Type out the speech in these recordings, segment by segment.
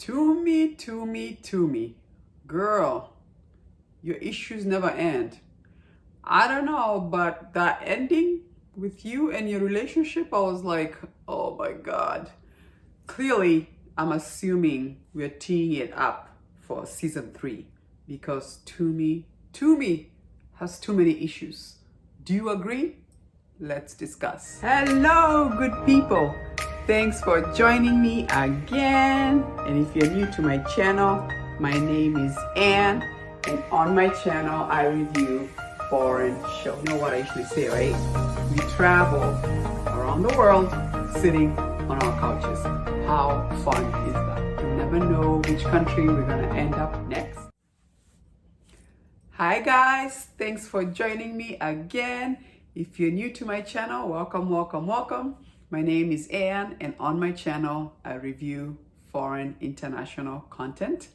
To me. Girl, your issues never end. I don't know, but that ending with you and your relationship, I was like, oh my God. Clearly, I'm assuming we're teeing it up for season 3 because To Me has too many issues. Do you agree? Let's discuss. Hello, good people. Thanks for joining me again. And if you're new to my channel, my name is Ann. And on my channel, I review foreign shows. You know what I usually say, right? We travel around the world sitting on our couches. How fun is that? You never know which country we're going to end up next. Hi guys, thanks for joining me again. If you're new to my channel, welcome. My name is Ann, and on my channel, I review foreign international content.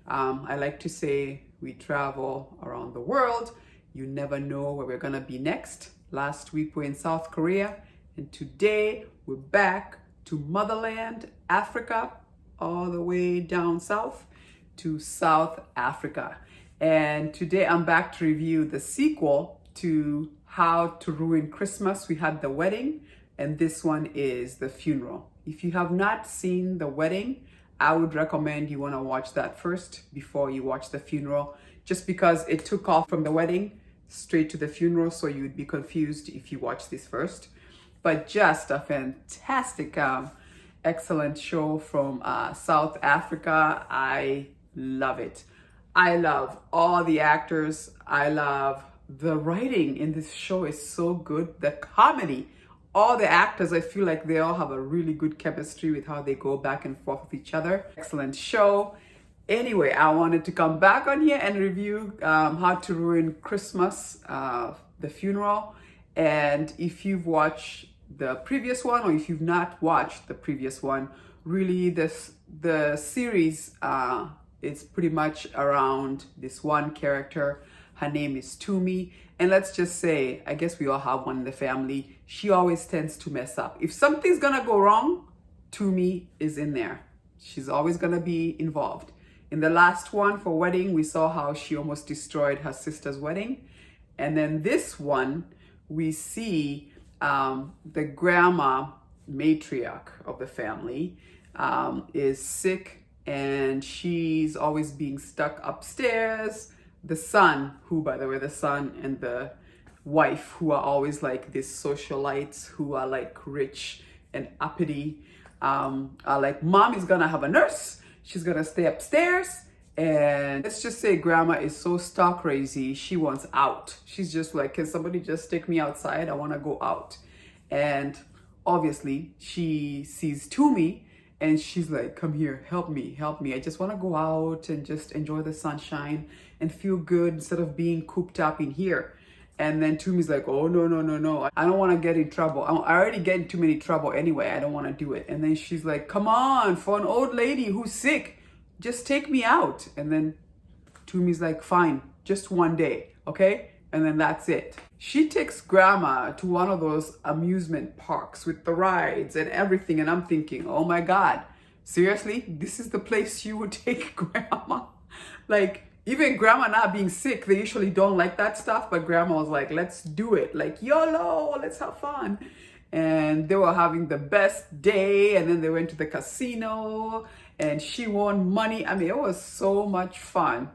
I like to say we travel around the world. You never know where we're gonna be next. Last week we're in South Korea, and today we're back to motherland, Africa, all the way down south to South Africa. And today I'm back to review the sequel to How to Ruin Christmas. We had the wedding, and this one is the funeral. If you have not seen the wedding, I would recommend you want to watch that first before you watch the funeral, just because it took off from the wedding straight to the funeral, so you'd be confused if you watch this first. But just a fantastic, excellent show from South Africa. I love it. I love all the actors. I love the writing in this show is so good. The comedy, all the actors, I feel like they all have a really good chemistry with how they go back and forth with each other. Excellent show. Anyway, I wanted to come back on here and review How to Ruin Christmas, the funeral. And if you've watched the previous one, or if you've not watched the previous one, really the series it's pretty much around this one character. Her name is To-Mi. And let's just say, I guess we all have one in the family. She always tends to mess up. If something's gonna go wrong, To-Mi is in there. She's always gonna be involved. In the last one for wedding, we saw how she almost destroyed her sister's wedding. And then this one, we see the grandma matriarch of the family is sick, and she's always being stuck upstairs. The son, who by the way, the son and the wife, who are always like these socialites who are like rich and uppity, are like, mom is gonna have a nurse, she's gonna stay upstairs. And let's just say grandma is so star crazy, she wants out. She's just like, can somebody just take me outside? I wanna go out. And obviously she sees To-Mi, and she's like, come here, help me. I just want to go out and just enjoy the sunshine and feel good instead of being cooped up in here. And then To-Mi's like, oh, no. I don't want to get in trouble. I already get in too many trouble anyway. I don't want to do it. And then she's like, come on, for an old lady who's sick, just take me out. And then To-Mi's like, fine, just one day, okay? And then that's it. She takes grandma to one of those amusement parks with the rides and everything. And I'm thinking, oh my God, seriously? This is the place you would take grandma? Like, even grandma not being sick, they usually don't like that stuff. But grandma was like, let's do it. Like, YOLO, let's have fun. And they were having the best day. And then they went to the casino and she won money. I mean, it was so much fun.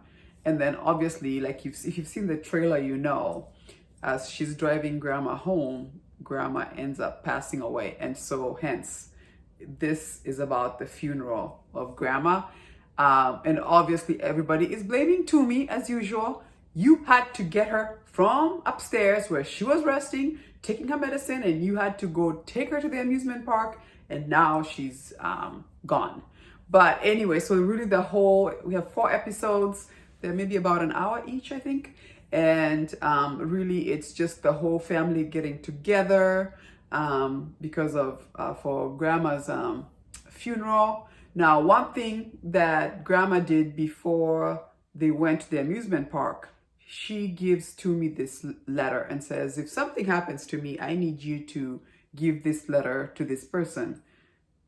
And then obviously, like if you've seen the trailer, you know, as she's driving grandma home, grandma ends up passing away. And so hence, this is about the funeral of grandma. And obviously everybody is blaming To-Mi as usual. You had to get her from upstairs where she was resting, taking her medicine, and you had to go take her to the amusement park. And now she's gone. But anyway, so really we have 4 episodes. They're maybe about an hour each, I think. And really, it's just the whole family getting together because of for grandma's funeral. Now, one thing that grandma did before they went to the amusement park, she gives To-Mi this letter and says, if something happens to me, I need you to give this letter to this person.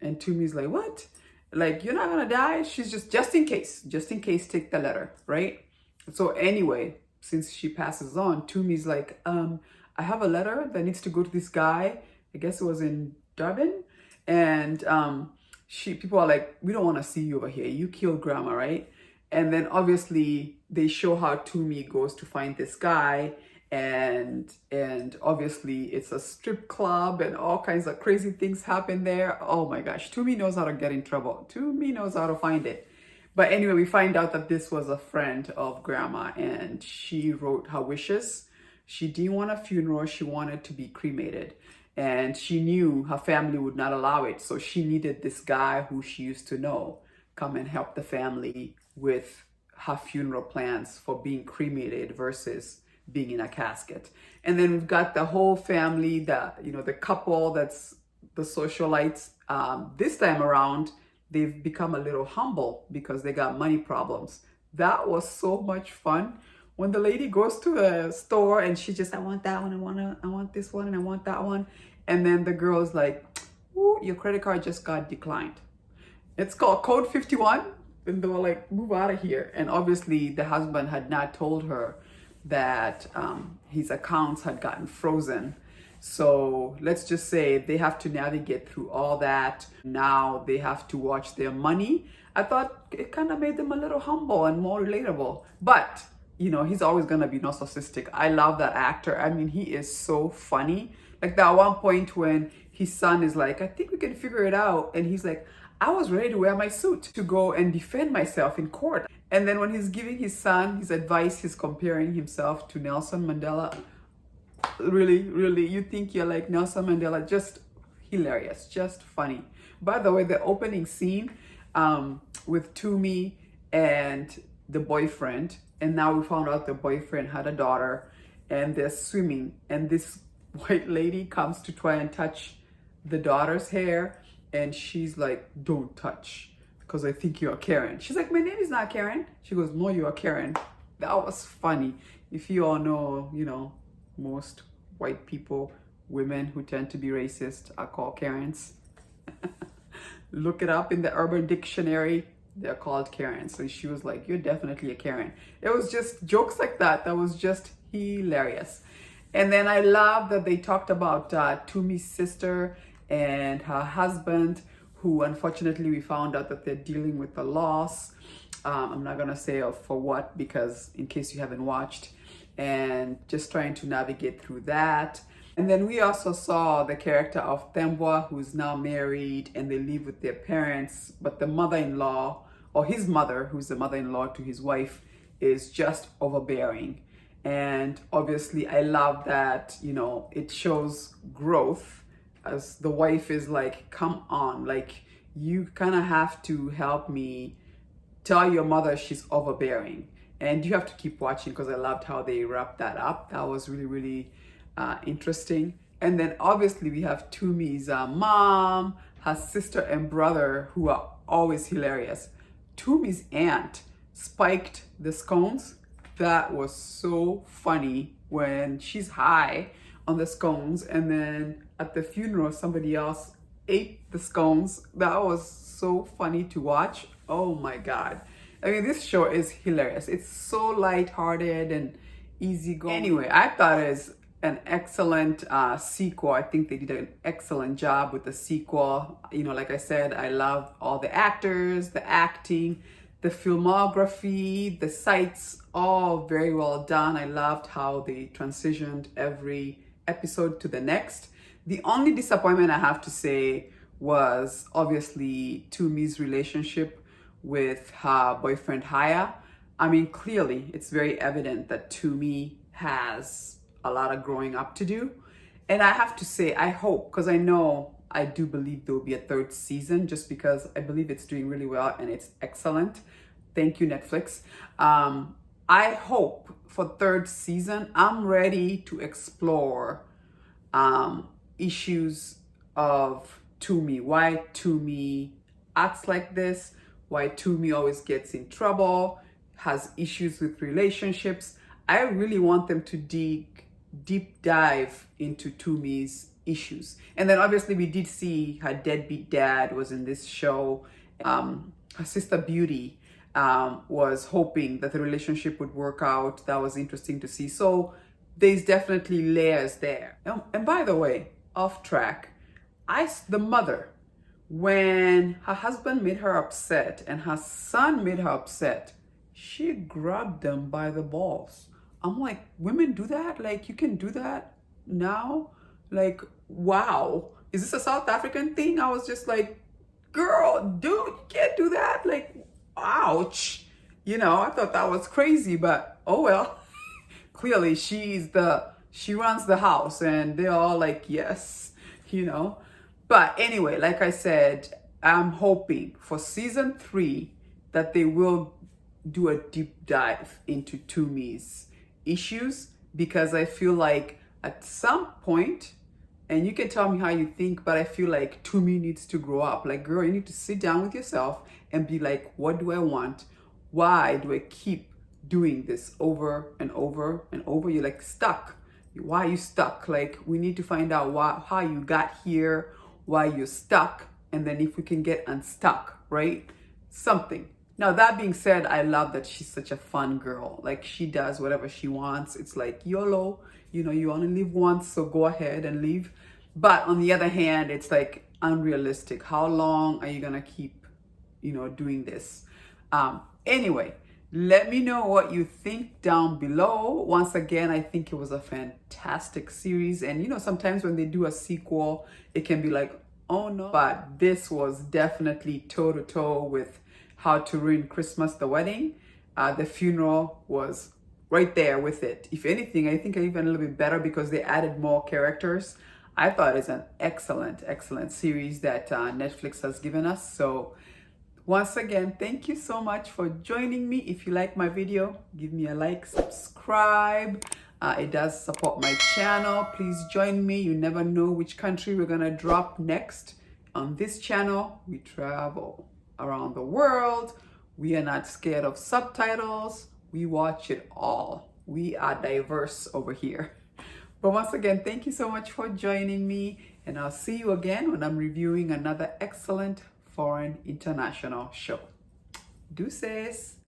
And To-Mi's like, what? Like, you're not gonna die. She's just in case, take the letter, right? So anyway, since she passes on, Tumi's like, I have a letter that needs to go to this guy. I guess it was in Durban. And people are like, we don't want to see you over here. You killed grandma, right? And then obviously they show how Tumi goes to find this guy, and obviously it's a strip club and all kinds of crazy things happen there. Oh my gosh, Tumi knows how to get in trouble. Tumi knows how to find it. But anyway, we find out that this was a friend of grandma, and she wrote her wishes. She didn't want a funeral. She wanted to be cremated. And she knew her family would not allow it. So she needed this guy who she used to know come and help the family with her funeral plans for being cremated versus being in a casket. And then we've got the whole family, the couple that's the socialites. This time around, they've become a little humble because they got money problems. That was so much fun. When the lady goes to a store and she just, I want that one, I want this one, and I want that one. And then the girl's like, ooh, your credit card just got declined. It's called Code 51. And they were like, move out of here. And obviously the husband had not told her that his accounts had gotten frozen. So let's just say they have to navigate through all that. Now they have to watch their money. I thought it kind of made them a little humble and more relatable. But, he's always going to be narcissistic. I love that actor. I mean, he is so funny. Like that one point when his son is like, I think we can figure it out. And he's like, I was ready to wear my suit to go and defend myself in court. And then when he's giving his son his advice, he's comparing himself to Nelson Mandela. Really, really, you think you're like Nelson Mandela? Just hilarious, just funny. By the way, the opening scene with Tumi and the boyfriend, and now we found out the boyfriend had a daughter, and they're swimming, and this white lady comes to try and touch the daughter's hair, and she's like, don't touch, because I think you're Karen. She's like, my name is not Karen. She goes, no, you're Karen. That was funny. If you all know, most white people, women who tend to be racist are called Karens. Look it up in the Urban Dictionary. They're called Karens. So she was like, you're definitely a Karen. It was just jokes like that. That was just hilarious. And then I love that they talked about Tumi's sister and her husband, who unfortunately we found out that they're dealing with a loss. I'm not gonna say for what, because in case you haven't watched, and just trying to navigate through that. And then we also saw the character of Thembwa, who's now married and they live with their parents, but the mother-in-law, or his mother, who's the mother-in-law to his wife, is just overbearing. And obviously I love that, it shows growth, as the wife is like, come on, like you kind of have to help me tell your mother she's overbearing. And you have to keep watching, because I loved how they wrapped that up. That was really, really interesting. And then obviously we have Tumi's mom, her sister and brother, who are always hilarious. Tumi's aunt spiked the scones. That was so funny when she's high on the scones, and then at the funeral somebody else ate the scones. That was so funny to watch. Oh my God. I mean, this show is hilarious. It's so lighthearted and easygoing. Anyway, I thought it was an excellent sequel. I think they did an excellent job with the sequel. Like I said, I love all the actors, the acting, the filmography, the sights, all very well done. I loved how they transitioned every episode to the next. The only disappointment I have to say was obviously Tumi's relationship with her boyfriend Haya. I mean, clearly it's very evident that Tumi has a lot of growing up to do. And I have to say, I hope, because I do believe there will be a third season, just because I believe it's doing really well and it's excellent. Thank you, Netflix. I hope for third season, I'm ready to explore issues of Tumi. Why Tumi acts like this, why Tumi always gets in trouble, has issues with relationships. I really want them to deep dive into Tumi's issues. And then obviously we did see her deadbeat dad was in this show, Her sister Beauty was hoping that the relationship would work out. That was interesting to see. So there's definitely layers there. And by the way, off track, the mother, when her husband made her upset and her son made her upset, she grabbed them by the balls. I'm like, women do that? Like, you can do that now? Like, wow. Is this a South African thing? I was just like, girl, dude, you can't do that. Like, ouch. I thought that was crazy, but oh well. Clearly she runs the house and they're all like, yes. But anyway, like I said, I'm hoping for season 3 that they will do a deep dive into Tumi's issues, because I feel like at some point, and you can tell me how you think, but I feel like Tumi needs to grow up. Like, girl, you need to sit down with yourself and be like, what do I want? Why do I keep doing this over and over and over? You're like stuck. Why are you stuck? Like, we need to find out how you got here, why you're stuck, and then if we can get unstuck, right? Something. Now, that being said, I love that she's such a fun girl. Like, she does whatever she wants. It's like YOLO, you only live once, so go ahead and leave. But on the other hand, it's like unrealistic. How long are you gonna keep, doing this? Anyway, let me know what you think down below. Once again, I think it was a fantastic series. And sometimes when they do a sequel, it can be like, oh no. But this was definitely toe-to-toe with How to Ruin Christmas, the wedding. The funeral was right there with it. If anything, I think even a little bit better because they added more characters. I thought it's an excellent, excellent series that Netflix has given us. So once again, thank you so much for joining me. If you like my video, give me a like, subscribe. It does support my channel. Please join me. You never know which country we're gonna drop next. On this channel, we travel around the world. We are not scared of subtitles. We watch it all. We are diverse over here. But once again, thank you so much for joining me, and I'll see you again when I'm reviewing another excellent foreign international show. Deuces.